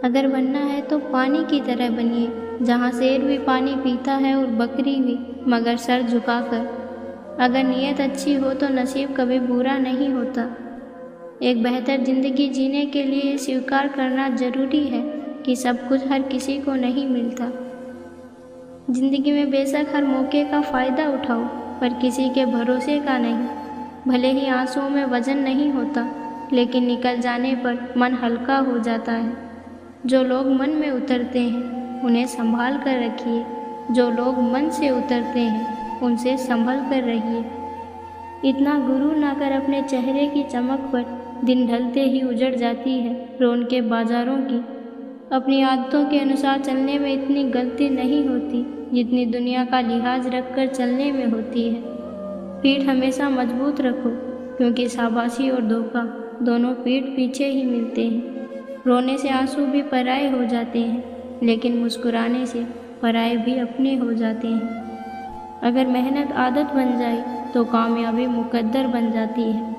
अगर बनना है तो पानी की तरह बनिए, जहाँ शेर भी पानी पीता है और बकरी भी, मगर सर झुकाकर। अगर नीयत अच्छी हो तो नसीब कभी बुरा नहीं होता। एक बेहतर ज़िंदगी जीने के लिए स्वीकार करना ज़रूरी है कि सब कुछ हर किसी को नहीं मिलता। ज़िंदगी में बेशक हर मौके का फ़ायदा उठाओ, पर किसी के भरोसे का नहीं। भले ही आंसुओं में वजन नहीं होता, लेकिन निकल जाने पर मन हल्का हो जाता है। जो लोग मन में उतरते हैं उन्हें संभाल कर रखिए, जो लोग मन से उतरते हैं उनसे संभल कर रहिए। इतना गुरूर ना कर अपने चेहरे की चमक पर, दिन ढलते ही उजड़ जाती है रौनक के बाजारों की। अपनी आदतों के अनुसार चलने में इतनी गलती नहीं होती जितनी दुनिया का लिहाज रख कर चलने में होती है। पीठ हमेशा मजबूत रखो, क्योंकि शाबाशी और धोखा दोनों पीठ पीछे ही मिलते हैं। रोने से आंसू भी पराए हो जाते हैं, लेकिन मुस्कुराने से पराए भी अपने हो जाते हैं। अगर मेहनत आदत बन जाए तो कामयाबी मुकद्दर बन जाती है।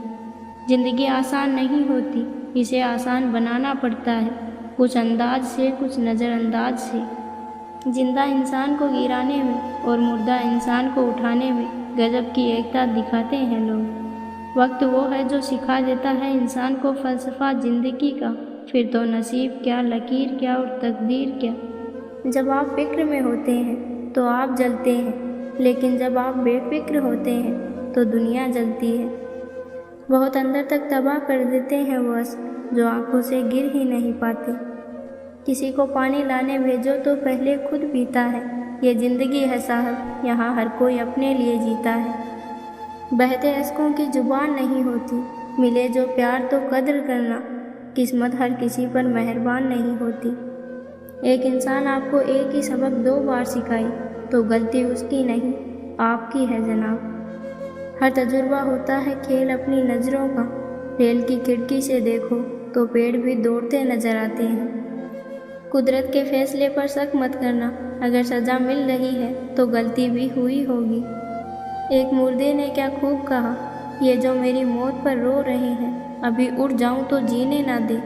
ज़िंदगी आसान नहीं होती, इसे आसान बनाना पड़ता है, कुछ अंदाज से, कुछ नज़रअंदाज से। जिंदा इंसान को गिराने में और मुर्दा इंसान को उठाने में गजब की एकता दिखाते हैं लोग। वक्त वो है जो सिखा देता है इंसान को फ़लसफ़ा ज़िंदगी का, फिर तो नसीब क्या, लकीर क्या और तकदीर क्या। जब आप फिक्र में होते हैं तो आप जलते हैं, लेकिन जब आप बेफिक्र होते हैं तो दुनिया जलती है। बहुत अंदर तक तबाह कर देते हैं वो अश्क जो आंखों से गिर ही नहीं पाते। किसी को पानी लाने भेजो तो पहले खुद पीता है। ये ज़िंदगी है साहब, यहाँ हर कोई अपने लिए जीता है। बहते अश्कों की जुबान नहीं होती, मिले जो प्यार तो कद्र करना। किस्मत हर किसी पर मेहरबान नहीं होती। एक इंसान आपको एक ही सबक 2 बार सिखाई तो गलती उसकी नहीं, आपकी है जनाब। हर तजुर्बा होता है खेल अपनी नज़रों का। रेल की खिड़की से देखो तो पेड़ भी दौड़ते नजर आते हैं। कुदरत के फैसले पर शक मत करना, अगर सज़ा मिल रही है तो गलती भी हुई होगी। एक मुर्दे ने क्या खूब कहा, ये जो मेरी मौत पर रो रहे हैं, अभी उड़ जाऊं तो जीने ना दे।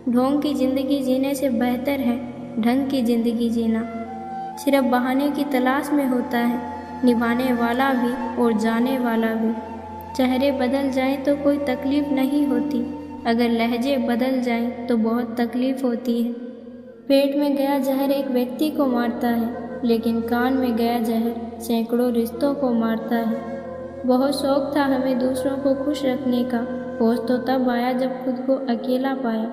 ढोंग की ज़िंदगी जीने से बेहतर है ढंग की ज़िंदगी जीना। सिर्फ बहाने की तलाश में होता है निभाने वाला भी और जाने वाला भी। चेहरे बदल जाएं तो कोई तकलीफ़ नहीं होती, अगर लहजे बदल जाएं तो बहुत तकलीफ़ होती है। पेट में गया जहर एक व्यक्ति को मारता है, लेकिन कान में गया जहर सैकड़ों रिश्तों को मारता है। बहुत शौक़ था हमें दूसरों को खुश रखने का, होश तो तब आया जब खुद को अकेला पाया।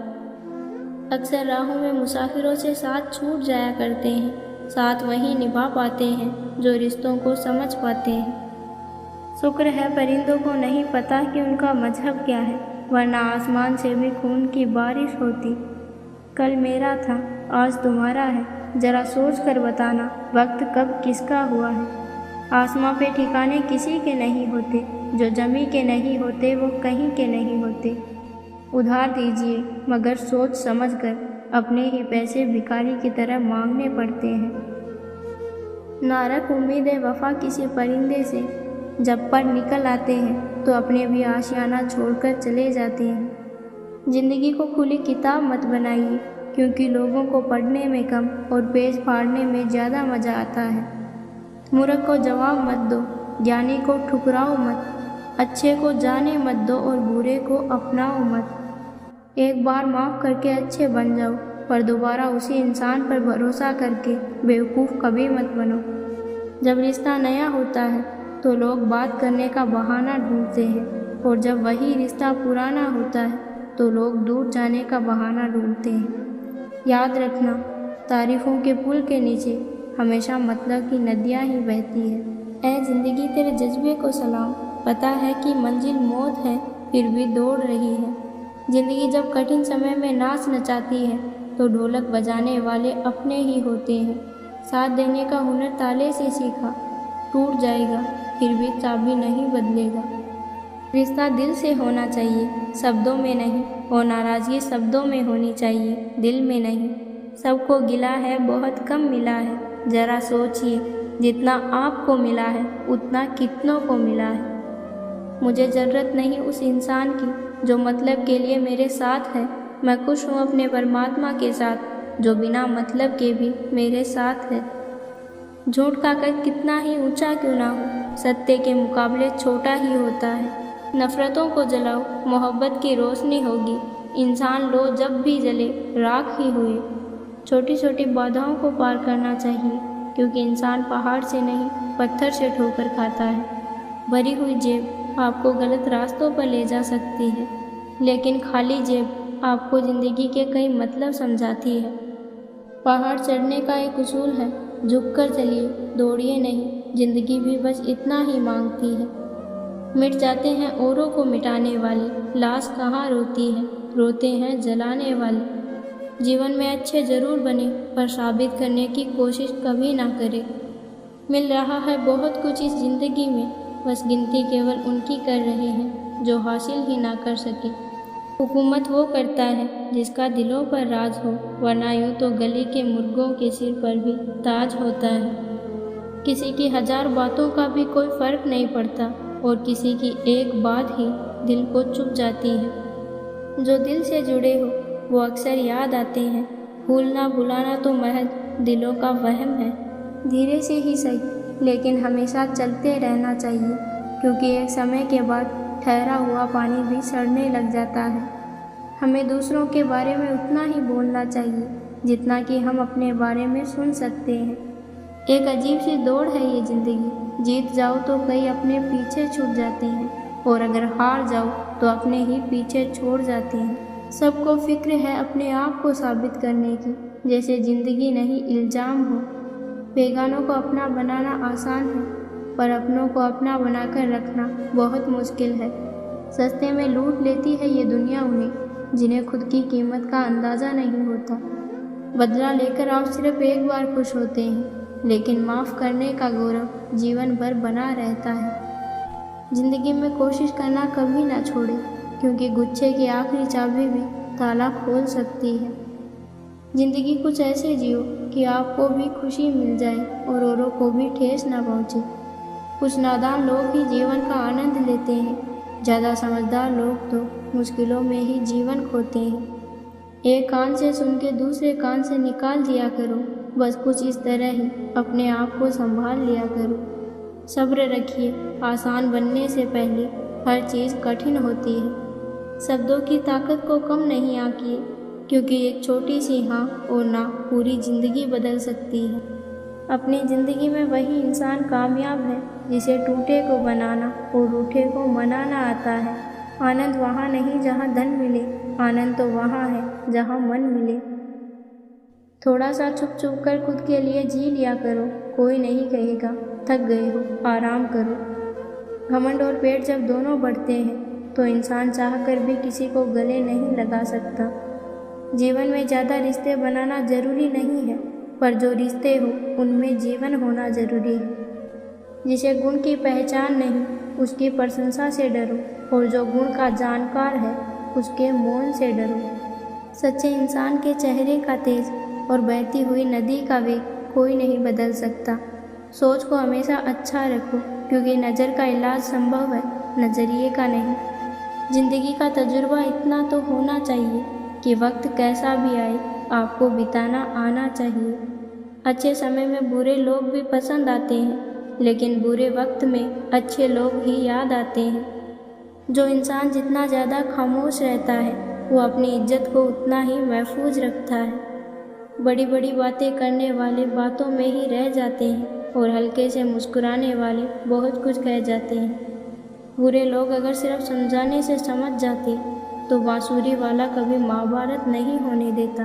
अक्सर राहों में मुसाफिरों से साथ छूट जाया करते हैं, साथ वहीं निभा पाते हैं जो रिश्तों को समझ पाते हैं। शुक्र है परिंदों को नहीं पता कि उनका मजहब क्या है, वरना आसमान से भी खून की बारिश होती। कल मेरा था, आज तुम्हारा है, ज़रा सोच कर बताना वक्त कब किसका हुआ है। आसमां पे ठिकाने किसी के नहीं होते, जो जमी के नहीं होते वो कहीं के नहीं होते। उधार दीजिए मगर सोच समझ कर, अपने ही पैसे भिखारी की तरह मांगने पड़ते हैं। ना रख उम्मीद वफ़ा किसी परिंदे से, जब पर निकल आते हैं तो अपने भी आशियाना छोड़कर चले जाते हैं। ज़िंदगी को खुली किताब मत बनाइए, क्योंकि लोगों को पढ़ने में कम और पेज फाड़ने में ज़्यादा मज़ा आता है। मूर्ख को जवाब मत दो, ज्ञानी को ठुकराओ मत, अच्छे को जाने मत दो और बुरे को अपनाओ मत। एक बार माफ़ करके अच्छे बन जाओ, पर दोबारा उसी इंसान पर भरोसा करके बेवकूफ़ कभी मत बनो। जब रिश्ता नया होता है तो लोग बात करने का बहाना ढूंढते हैं, और जब वही रिश्ता पुराना होता है तो लोग दूर जाने का बहाना ढूंढते हैं। याद रखना, तारीफ़ों के पुल के नीचे हमेशा मतलब की नदियाँ ही बहती है। ऐ ज़िंदगी तेरे जज्बे को सलाम, पता है कि मंजिल मौत है फिर भी दौड़ रही है। ज़िंदगी जब कठिन समय में नाच नचाती है तो ढोलक बजाने वाले अपने ही होते हैं। साथ देने का हुनर ताले से सीखा, टूट जाएगा फिर भी चाबी नहीं बदलेगा। रिश्ता दिल से होना चाहिए, शब्दों में नहीं, और नाराज़गी शब्दों में होनी चाहिए, दिल में नहीं। सबको गिला है बहुत कम मिला है, ज़रा सोचिए जितना आपको मिला है उतना कितनों को मिला है। मुझे ज़रूरत नहीं उस इंसान की जो मतलब के लिए मेरे साथ है, मैं खुश हूँ अपने परमात्मा के साथ जो बिना मतलब के भी मेरे साथ है। झूठ का कद कितना ही ऊंचा क्यों ना हो, सत्य के मुकाबले छोटा ही होता है। नफ़रतों को जलाओ, मोहब्बत की रोशनी होगी। इंसान लो जब भी जले राख ही हुए। छोटी छोटी बाधाओं को पार करना चाहिए, क्योंकि इंसान पहाड़ से नहीं पत्थर से ठोकर खाता है। भरी हुई जेब आपको गलत रास्तों पर ले जा सकती है, लेकिन खाली जेब आपको ज़िंदगी के कई मतलब समझाती है। पहाड़ चढ़ने का एक उसूल है, झुककर चलिए, दौड़िए नहीं। ज़िंदगी भी बस इतना ही मांगती है। मिट जाते हैं औरों को मिटाने वाले, लाश कहाँ रोती है, रोते हैं जलाने वाले। जीवन में अच्छे ज़रूर बने, पर साबित करने की कोशिश कभी ना करें। मिल रहा है बहुत कुछ इस ज़िंदगी में, बस गिनती केवल उनकी कर रहे हैं जो हासिल ही ना कर सके। हुकूमत वो करता है जिसका दिलों पर राज हो, वरना यूँ तो गली के मुर्गों के सिर पर भी ताज होता है। किसी की 1000 बातों का भी कोई फ़र्क नहीं पड़ता, और किसी की एक बात ही दिल को चुभ जाती है। जो दिल से जुड़े हो वो अक्सर याद आते हैं। भूलना भुलाना तो महज दिलों का वहम है। धीरे से ही सही, लेकिन हमेशा चलते रहना चाहिए, क्योंकि एक समय के बाद ठहरा हुआ पानी भी सड़ने लग जाता है। हमें दूसरों के बारे में उतना ही बोलना चाहिए जितना कि हम अपने बारे में सुन सकते हैं। एक अजीब सी दौड़ है ये ज़िंदगी। जीत जाओ तो कई अपने पीछे छूट जाते हैं, और अगर हार जाओ तो अपने ही पीछे छोड़ जाते हैं। सबको फिक्र है अपने आप को साबित करने की, जैसे ज़िंदगी नहीं इल्ज़ाम हो। बेगानों को अपना बनाना आसान है, पर अपनों को अपना बनाकर रखना बहुत मुश्किल है। सस्ते में लूट लेती है ये दुनिया उन्हें, जिन्हें खुद की कीमत का अंदाज़ा नहीं होता। बदला लेकर आप सिर्फ एक बार खुश होते हैं, लेकिन माफ़ करने का गौरव जीवन भर बना रहता है। ज़िंदगी में कोशिश करना कभी ना छोड़े, क्योंकि गुच्छे की आखिरी चाबी भी ताला खोल सकती है। ज़िंदगी कुछ ऐसे जियो कि आपको भी खुशी मिल जाए और औरों को भी ठेस ना पहुँचे। कुछ नादान लोग ही जीवन का आनंद लेते हैं, ज़्यादा समझदार लोग तो मुश्किलों में ही जीवन खोते हैं। एक कान से सुन के दूसरे कान से निकाल दिया करो, बस कुछ इस तरह ही अपने आप को संभाल लिया करो। सब्र रखिए, आसान बनने से पहले हर चीज़ कठिन होती है। शब्दों की ताकत को कम नहीं आंकिए, क्योंकि एक छोटी सी हाँ और ना पूरी ज़िंदगी बदल सकती है। अपनी ज़िंदगी में वही इंसान कामयाब है जिसे टूटे को बनाना और रूठे को मनाना आता है। आनंद वहाँ नहीं जहाँ धन मिले, आनंद तो वहाँ है जहाँ मन मिले। थोड़ा सा छुप छुप कर खुद के लिए जी लिया करो, कोई नहीं कहेगा थक गए हो, आराम करो। घमंड और पेट जब दोनों बढ़ते हैं तो इंसान चाहकर भी किसी को गले नहीं लगा सकता। जीवन में ज़्यादा रिश्ते बनाना ज़रूरी नहीं है, पर जो रिश्ते हो उनमें जीवन होना ज़रूरी है। जिसे गुण की पहचान नहीं उसकी प्रशंसा से डरो, और जो गुण का जानकार है उसके मौन से डरो। सच्चे इंसान के चेहरे का तेज और बहती हुई नदी का वेग कोई नहीं बदल सकता। सोच को हमेशा अच्छा रखो, क्योंकि नज़र का इलाज संभव है, नज़रिए का नहीं। ज़िंदगी का तजुर्बा इतना तो होना चाहिए कि वक्त कैसा भी आए आपको बिताना आना चाहिए। अच्छे समय में बुरे लोग भी पसंद आते हैं, लेकिन बुरे वक्त में अच्छे लोग ही याद आते हैं। जो इंसान जितना ज़्यादा खामोश रहता है वो अपनी इज्जत को उतना ही महफूज रखता है। बड़ी बड़ी बातें करने वाले बातों में ही रह जाते हैं, और हल्के से मुस्कुराने वाले बहुत कुछ कह जाते हैं। बुरे लोग अगर सिर्फ समझाने से समझ जाते तो बांसुरी वाला कभी महाभारत नहीं होने देता।